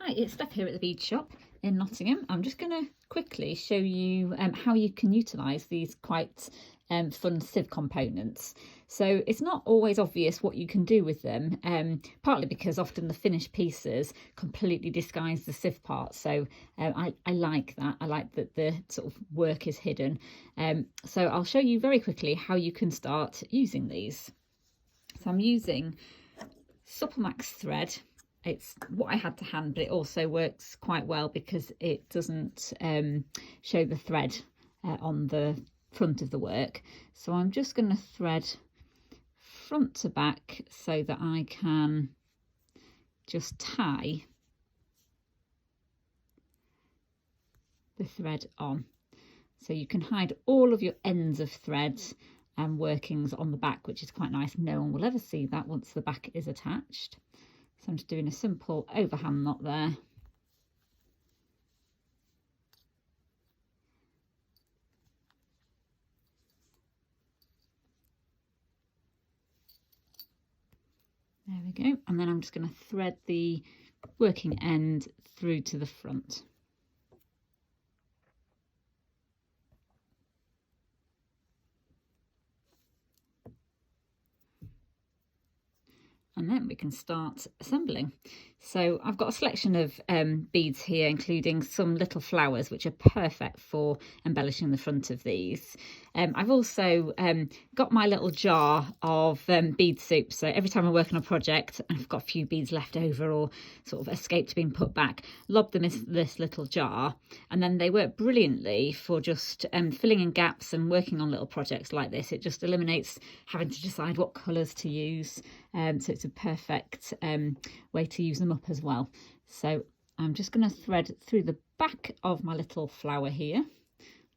Hi, it's Steph here at the bead shop in Nottingham. I'm just going to quickly show you how you can utilise these quite fun sieve components. So it's not always obvious what you can do with them, partly because often the finished pieces completely disguise the sieve part. So I like that. I like that the sort of work is hidden. So I'll show you very quickly how you can start using these. So I'm using Supplemax thread. It's what I had to hand, but it also works quite well because it doesn't show the thread on the front of the work. So I'm just going to thread front to back so that I can just tie the thread on. So you can hide all of your ends of threads and workings on the back, which is quite nice. No one will ever see that once the back is attached. So I'm just doing a simple overhand knot there. There we go. And then I'm just going to thread the working end through to the front. And then we can start assembling. So I've got a selection of beads here, including some little flowers, which are perfect for embellishing the front of these. I've also got my little jar of bead soup. So every time I work on a project, I've got a few beads left over or sort of escaped being put back, lob them in this little jar. And then they work brilliantly for just filling in gaps and working on little projects like this. It just eliminates having to decide what colours to use. So it's a perfect way to use them up as well. So I'm just going to thread through the back of my little flower here,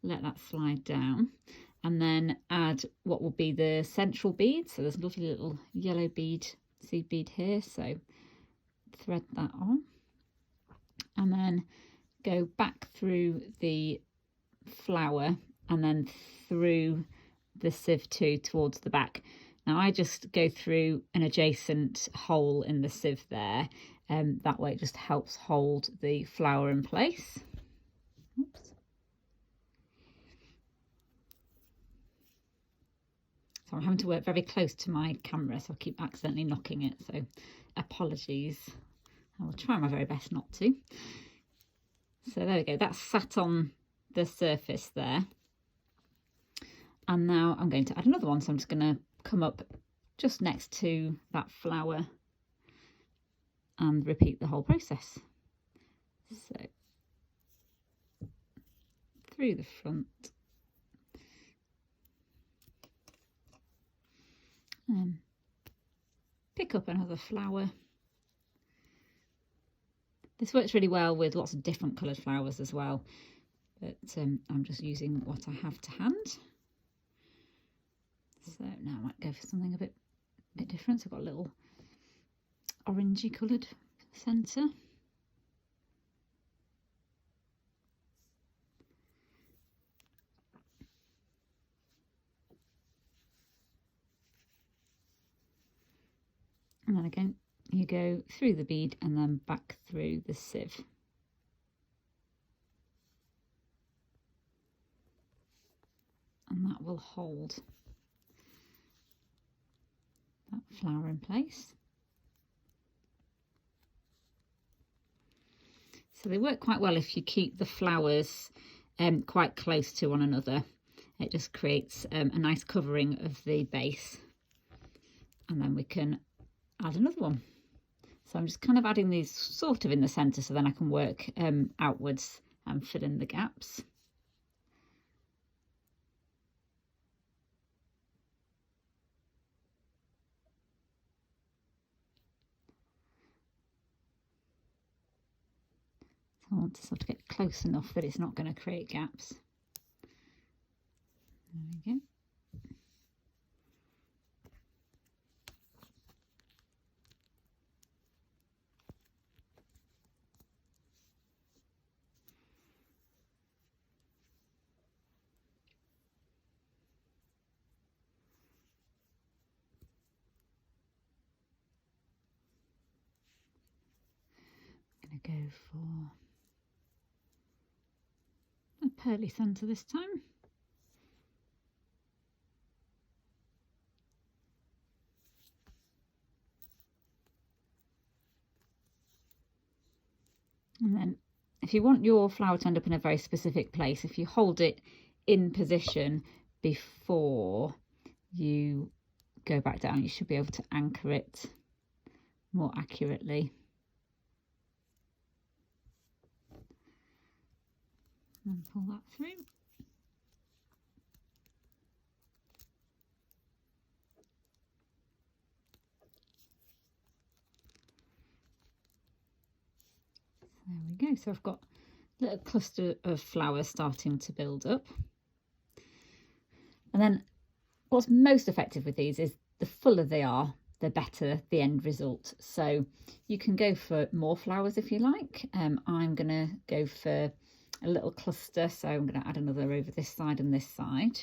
let that slide down, and then add what will be the central bead. So there's a lovely little yellow bead, seed bead here, so thread that on and then go back through the flower and then through the sieve too towards the back. Now I just go through an adjacent hole in the sieve there, and that way it just helps hold the flower in place. Oops. So I'm having to work very close to my camera, so I keep accidentally knocking it, so apologies. I will try my very best not to. So there we go, that's sat on the surface there. And now I'm going to add another one, so I'm just going to come up just next to that flower and repeat the whole process. So through the front and pick up another flower. This works really well with lots of different coloured flowers as well, but I'm just using what I have to hand. So now I might go for something a bit different. So I've got a little orangey coloured centre. And then again, you go through the bead and then back through the sieve. And that will hold that flower in place. So they work quite well if you keep the flowers quite close to one another. It just creates a nice covering of the base. And then we can add another one. So I'm just kind of adding these sort of in the centre, so then I can work outwards and fill in the gaps. I want to sort of get close enough that it's not going to create gaps. There we go. go for a pearly centre this time. And then if you want your flower to end up in a very specific place, if you hold it in position before you go back down, you should be able to anchor it more accurately. And pull that through. There we go. So I've got a little cluster of flowers starting to build up. And then what's most effective with these is the fuller they are, the better the end result. So you can go for more flowers if you like. I'm going to go for a little cluster, so I'm going to add another over this side and this side.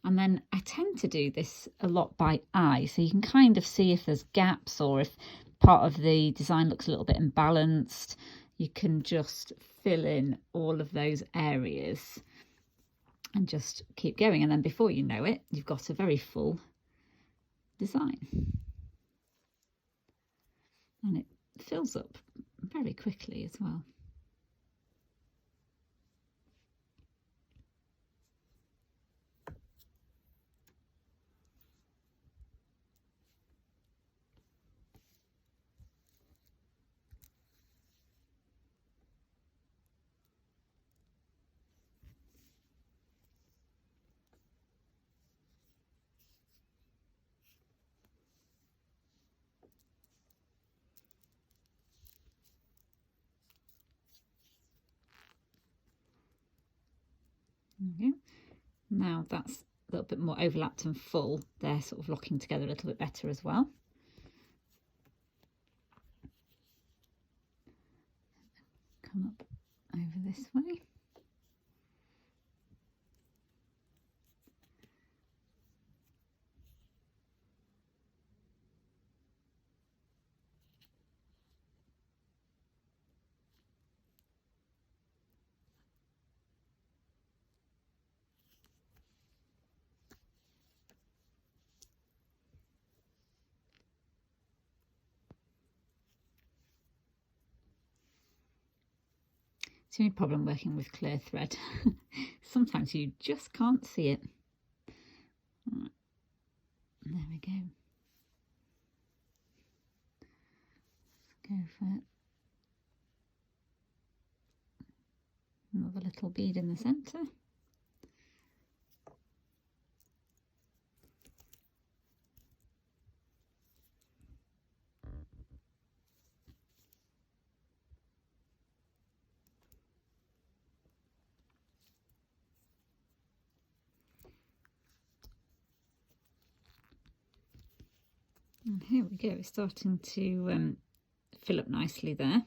And then I tend to do this a lot by eye, so you can kind of see if there's gaps or if part of the design looks a little bit imbalanced. You can just fill in all of those areas and just keep going, and then before you know it, you've got a very full design. And it fills up very quickly as well. Okay. Now that's a little bit more overlapped and full, they're sort of locking together a little bit better as well. Come up over this way. It's the only problem working with clear thread. Sometimes you just can't see it. Right. There we go. Let's go for another little bead in the centre. And here we go, it's starting to fill up nicely there.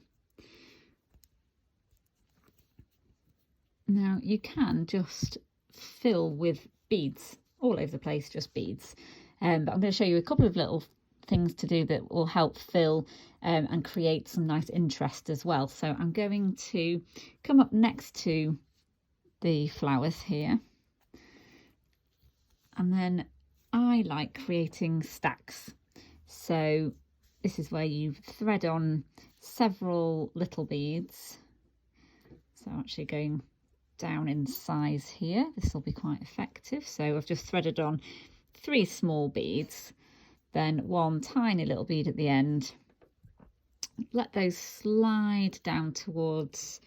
Now you can just fill with beads all over the place, just beads. But I'm going to show you a couple of little things to do that will help fill and create some nice interest as well. So I'm going to come up next to the flowers here. And then I like creating stacks. So this is where you thread on several little beads. So actually going down in size here, this will be quite effective. So I've just threaded on 3 small beads, then 1 tiny little bead at the end. Let those slide down towards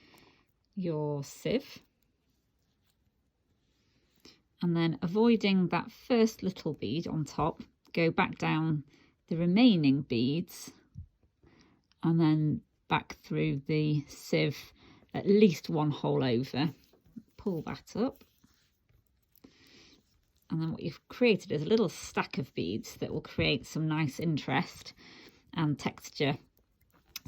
your sieve. And then avoiding that first little bead on top, go back down the remaining beads and then back through the sieve at least 1 hole over. Pull that up, and then what you've created is a little stack of beads that will create some nice interest and texture.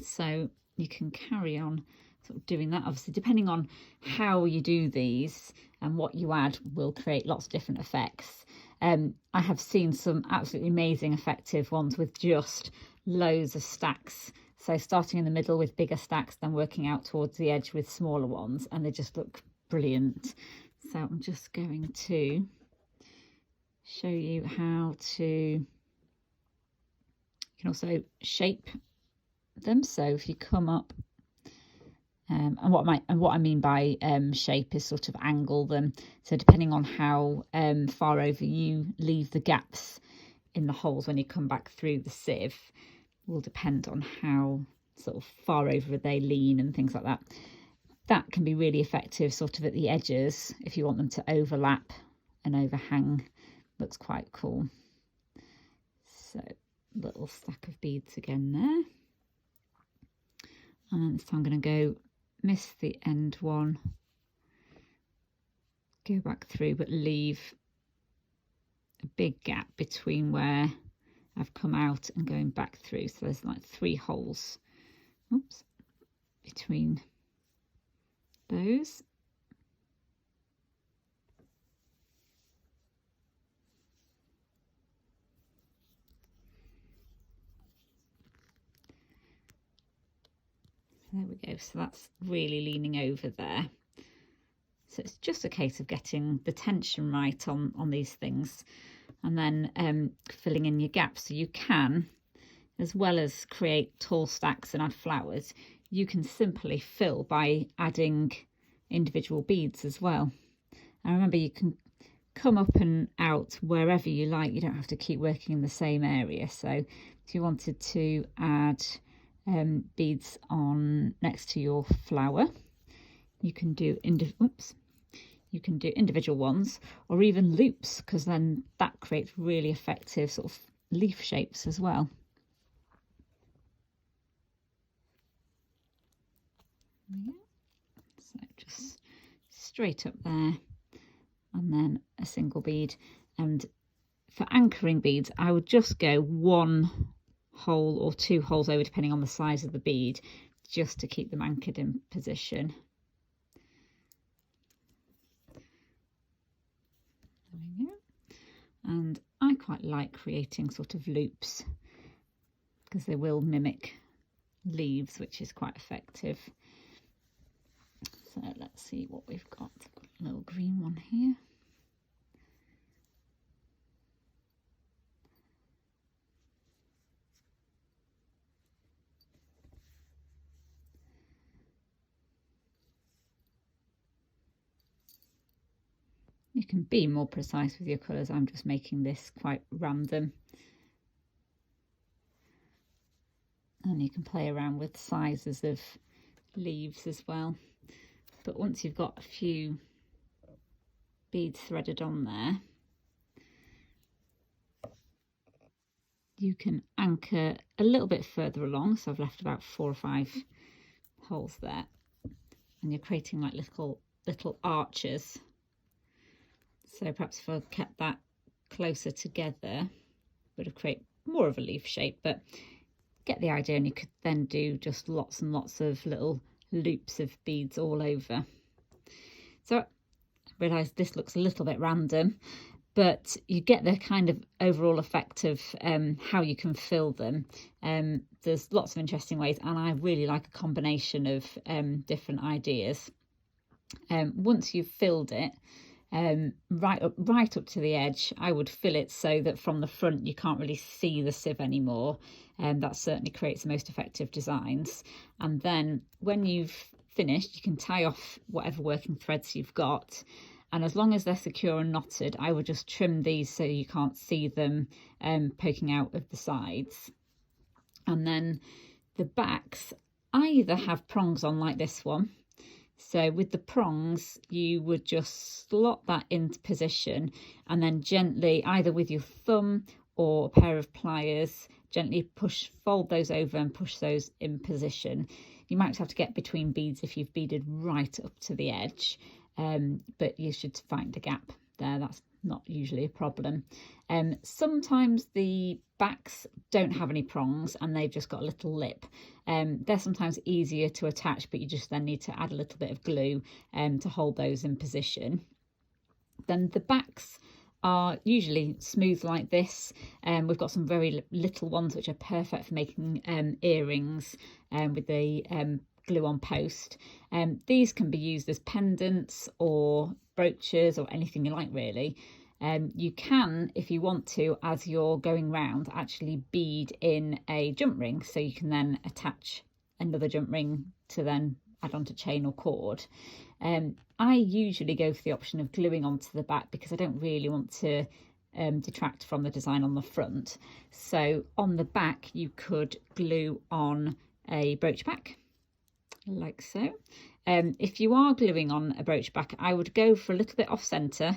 So you can carry on sort of doing that. Obviously, depending on how you do these and what you add will create lots of different effects. I have seen some absolutely amazing effective ones with just loads of stacks So starting in the middle with bigger stacks, then working out towards the edge with smaller ones, and they just look brilliant. So I'm just going to show you how to, you can also shape them. So if you come up, and what I mean by shape is sort of angle them. So depending on how far over you leave the gaps in the holes when you come back through the sieve, will depend on how sort of far over they lean and things like that. That can be really effective sort of at the edges if you want them to overlap and overhang. Looks quite cool. So little stack of beads again there. And this time I'm going to go miss the end one, go back through, but leave a big gap between where I've come out and going back through. So there's like 3 holes, oops, between those. There we go. So that's really leaning over there. So it's just a case of getting the tension right on these things, and then filling in your gaps. So you can, as well as create tall stacks and add flowers, you can simply fill by adding individual beads as well. And remember, you can come up and out wherever you like. You don't have to keep working in the same area. So if you wanted to add beads on next to your flower, you can do individual ones, or even loops, because then that creates really effective sort of leaf shapes as well. Yeah. So just straight up there, and then a single bead. And for anchoring beads, I would just go 1 hole or 2 holes over, depending on the size of the bead, just to keep them anchored in position. There we go. And I quite like creating sort of loops because they will mimic leaves, which is quite effective. So let's see what we've got. I've got a little green one here. You can be more precise with your colours. I'm just making this quite random. And you can play around with sizes of leaves as well. But once you've got a few beads threaded on there, you can anchor a little bit further along. So I've left about 4 or 5 holes there. And you're creating like little arches. So perhaps if I kept that closer together, would have created more of a leaf shape, but get the idea. And you could then do just lots and lots of little loops of beads all over. So I realise this looks a little bit random, but you get the kind of overall effect of how you can fill them. There's lots of interesting ways, and I really like a combination of different ideas. Once you've filled it, right up to the edge, I would fill it so that from the front you can't really see the sieve anymore, and that certainly creates the most effective designs. And then when you've finished, you can tie off whatever working threads you've got, and as long as they're secure and knotted, I would just trim these so you can't see them poking out of the sides. And then the backs, I either have prongs on like this one. So with the prongs, you would just slot that into position, and then gently, either with your thumb or a pair of pliers, gently fold those over and push those in position. You might have to get between beads if you've beaded right up to the edge, but you should find a gap there. That's not usually a problem. Sometimes the backs don't have any prongs and they've just got a little lip. They're sometimes easier to attach, but you just then need to add a little bit of glue to hold those in position. Then the backs are usually smooth like this. We've got some very little ones which are perfect for making earrings with the glue on post. These can be used as pendants or brooches or anything you like, really. You can, if you want to, as you're going round, actually bead in a jump ring, so you can then attach another jump ring to then add onto chain or cord. I usually go for the option of gluing onto the back because I don't really want to detract from the design on the front. So on the back you could glue on a brooch back, like so. If you are gluing on a brooch back, I would go for a little bit off centre,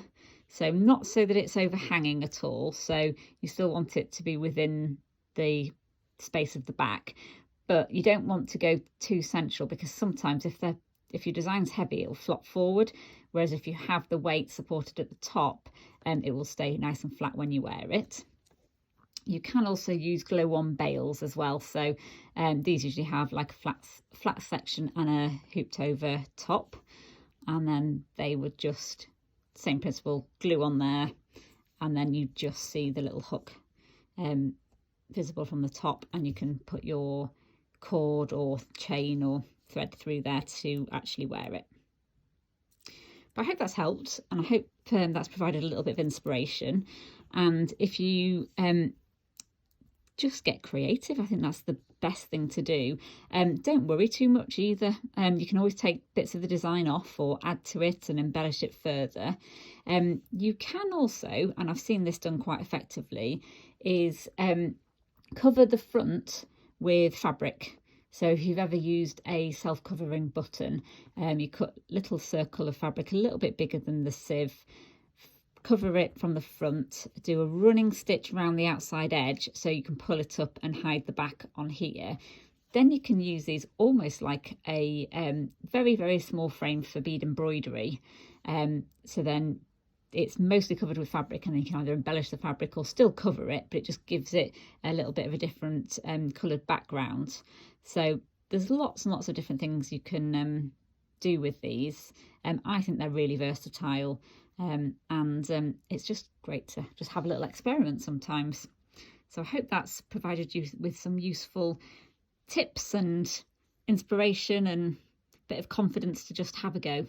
so not so that it's overhanging at all, so you still want it to be within the space of the back, but you don't want to go too central, because sometimes if your design's heavy, it'll flop forward, whereas if you have the weight supported at the top, it will stay nice and flat when you wear it. You can also use glow-on bails as well, so these usually have like a flat section and a hooped over top, and then they would just, same principle, glue on there, and then you just see the little hook visible from the top, and you can put your cord or chain or thread through there to actually wear it. But I hope that's helped, and I hope that's provided a little bit of inspiration. And if you just get creative, I think that's the best thing to do. Don't worry too much either. You can always take bits of the design off or add to it and embellish it further. You can also, and I've seen this done quite effectively, is cover the front with fabric. So if you've ever used a self-covering button, you cut a little circle of fabric a little bit bigger than the sieve, cover it from the front, do a running stitch around the outside edge so you can pull it up and hide the back on here. Then you can use these almost like a very, very small frame for bead embroidery. So then it's mostly covered with fabric, and then you can either embellish the fabric or still cover it, but it just gives it a little bit of a different coloured background. So there's lots and lots of different things you can do with these. I think they're really versatile, and it's just great to just have a little experiment sometimes. So I hope that's provided you with some useful tips and inspiration and a bit of confidence to just have a go.